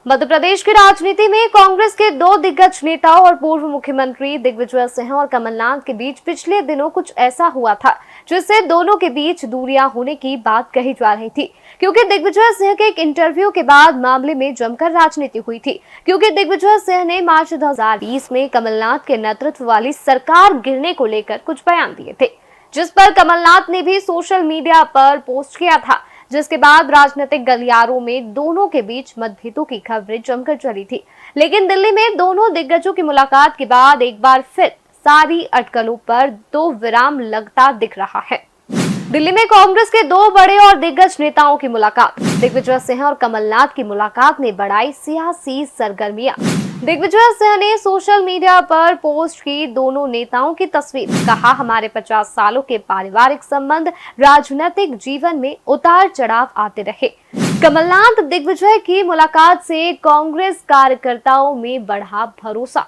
मध्य प्रदेश की राजनीति में कांग्रेस के दो दिग्गज नेताओं और पूर्व मुख्यमंत्री दिग्विजय सिंह और कमलनाथ के बीच पिछले दिनों कुछ ऐसा हुआ था जिससे दोनों के बीच दूरियां होने की बात कही जा रही थी। क्योंकि दिग्विजय सिंह के एक इंटरव्यू के बाद मामले में जमकर राजनीति हुई थी। क्योंकि दिग्विजय सिंह ने मार्च 2020 में कमलनाथ के नेतृत्व वाली सरकार गिरने को लेकर कुछ बयान दिए थे, जिस पर कमलनाथ ने भी सोशल मीडिया पर पोस्ट किया था, जिसके बाद राजनीतिक गलियारों में दोनों के बीच मतभेदों की खबरें जमकर चली थी। लेकिन दिल्ली में दोनों दिग्गजों की मुलाकात के बाद एक बार फिर सारी अटकलों पर दो विराम लगता दिख रहा है। दिल्ली में कांग्रेस के दो बड़े और दिग्गज नेताओं की मुलाकात। दिग्विजय सिंह और कमलनाथ की मुलाकात ने बढ़ाई सियासी सरगर्मियां। दिग्विजय सिंह ने सोशल मीडिया पर पोस्ट की दोनों नेताओं की तस्वीर। कहा, हमारे 50 सालों के पारिवारिक संबंध, राजनीतिक जीवन में उतार चढ़ाव आते रहे। कमलनाथ दिग्विजय की मुलाकात से कांग्रेस कार्यकर्ताओं में बढ़ा भरोसा।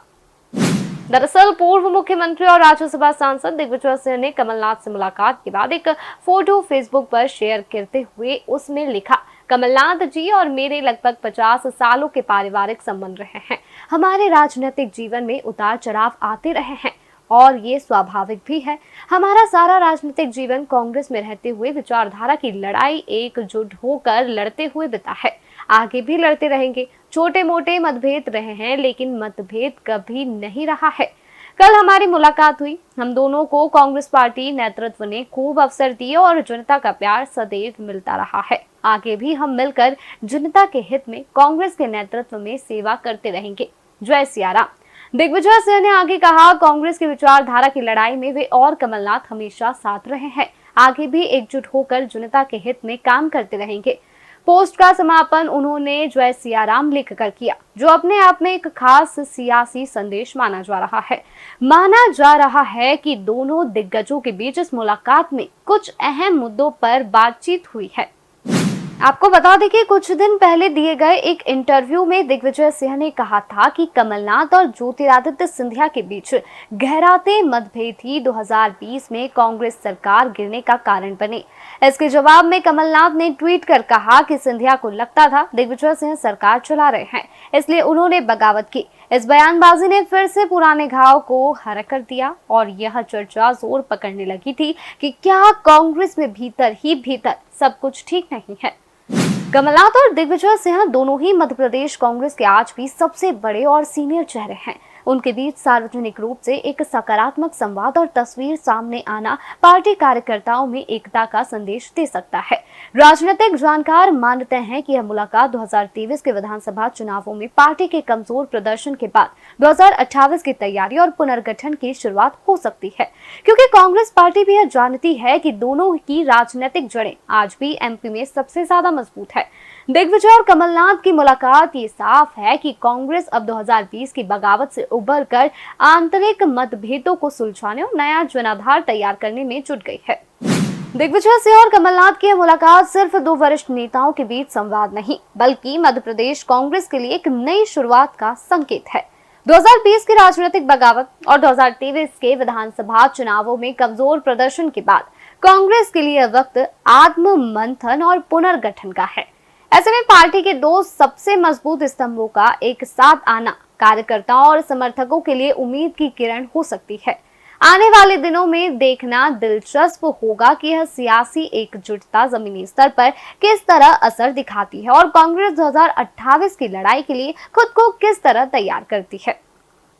दरअसल पूर्व मुख्यमंत्री और राज्यसभा सांसद दिग्विजय सिंह ने कमलनाथ से मुलाकात के बाद एक फोटो फेसबुक पर शेयर करते हुए उसमें लिखा, कमलनाथ जी और मेरे लगभग 50 सालों के पारिवारिक संबंध रहे हैं। हमारे राजनीतिक जीवन में उतार चढ़ाव आते रहे हैं और ये स्वाभाविक भी है। हमारा सारा राजनीतिक जीवन कांग्रेस में रहते हुए विचारधारा की लड़ाई एकजुट होकर लड़ते हुए बिता है। आगे भी लड़ते रहेंगे। छोटे मोटे मतभेद रहे हैं, लेकिन मतभेद कभी नहीं रहा है। कल हमारी मुलाकात हुई। हम दोनों को कांग्रेस पार्टी नेतृत्व ने खूब अवसर दिए और जनता का प्यार सदैव मिलता रहा है। आगे भी हम मिलकर जनता के हित में कांग्रेस के नेतृत्व में सेवा करते रहेंगे। जय सिया राम। दिग्विजय सिंह ने आगे कहा, कांग्रेस की विचारधारा की लड़ाई में वे और कमलनाथ हमेशा साथ रहे हैं। आगे भी एकजुट होकर जनता के हित में काम करते रहेंगे। पोस्ट का समापन उन्होंने जय सिया राम लिखकर किया, जो अपने आप में एक खास सियासी संदेश माना जा रहा है। माना जा रहा है कि दोनों दिग्गजों के बीच इस मुलाकात में कुछ अहम मुद्दों पर बातचीत हुई है। आपको बता दें कि कुछ दिन पहले दिए गए एक इंटरव्यू में दिग्विजय सिंह ने कहा था कि कमलनाथ और ज्योतिरादित्य सिंधिया के बीच गहराते मतभेद ही 2020 में कांग्रेस सरकार गिरने का कारण बने। इसके जवाब में कमलनाथ ने ट्वीट कर कहा कि सिंधिया को लगता था दिग्विजय सिंह सरकार चला रहे हैं, इसलिए उन्होंने बगावत की। इस बयानबाजी ने फिर से पुराने घाव को हरा कर दिया और यह चर्चा जोर पकड़ने लगी थी कि क्या कांग्रेस में भीतर ही भीतर सब कुछ ठीक नहीं है। कमलनाथ और दिग्विजय सिंह दोनों ही मध्य प्रदेश कांग्रेस के आज भी सबसे बड़े और सीनियर चेहरे हैं। उनके बीच सार्वजनिक रूप से एक सकारात्मक संवाद और तस्वीर सामने आना पार्टी कार्यकर्ताओं में एकता का संदेश दे सकता है। राजनीतिक जानकार मानते हैं कि यह मुलाकात 2023 के विधानसभा चुनावों में पार्टी के कमजोर प्रदर्शन के बाद 2028 की तैयारी और पुनर्गठन की शुरुआत हो सकती है, क्योंकि कांग्रेस पार्टी भी यह जानती है कि दोनों की राजनीतिक जड़ें आज भी एमपी में सबसे ज्यादा मजबूत है। दिग्विजय और कमलनाथ की मुलाकात ये साफ है कि कांग्रेस अब 2020 की बगावत से उबरकर आंतरिक मतभेदों को सुलझाने और नया जनाधार तैयार करने में जुट गई है। दिग्विजय सिंह और कमलनाथ की मुलाकात सिर्फ दो वरिष्ठ नेताओं के बीच संवाद नहीं, बल्कि मध्य प्रदेश कांग्रेस के लिए एक नई शुरुआत का संकेत है। 2020 की राजनीतिक बगावत और 2023 के विधानसभा चुनावों में कमजोर प्रदर्शन के बाद कांग्रेस के लिए वक्त आत्म मंथन और पुनर्गठन का है। ऐसे में पार्टी के दो सबसे मजबूत स्तंभों का एक साथ आना कार्यकर्ताओं और समर्थकों के लिए उम्मीद की किरण हो सकती है। आने वाले दिनों में देखना दिलचस्प होगा कि यह सियासी एकजुटता जमीनी स्तर पर किस तरह असर दिखाती है और कांग्रेस 2028 की लड़ाई के लिए खुद को किस तरह तैयार करती है।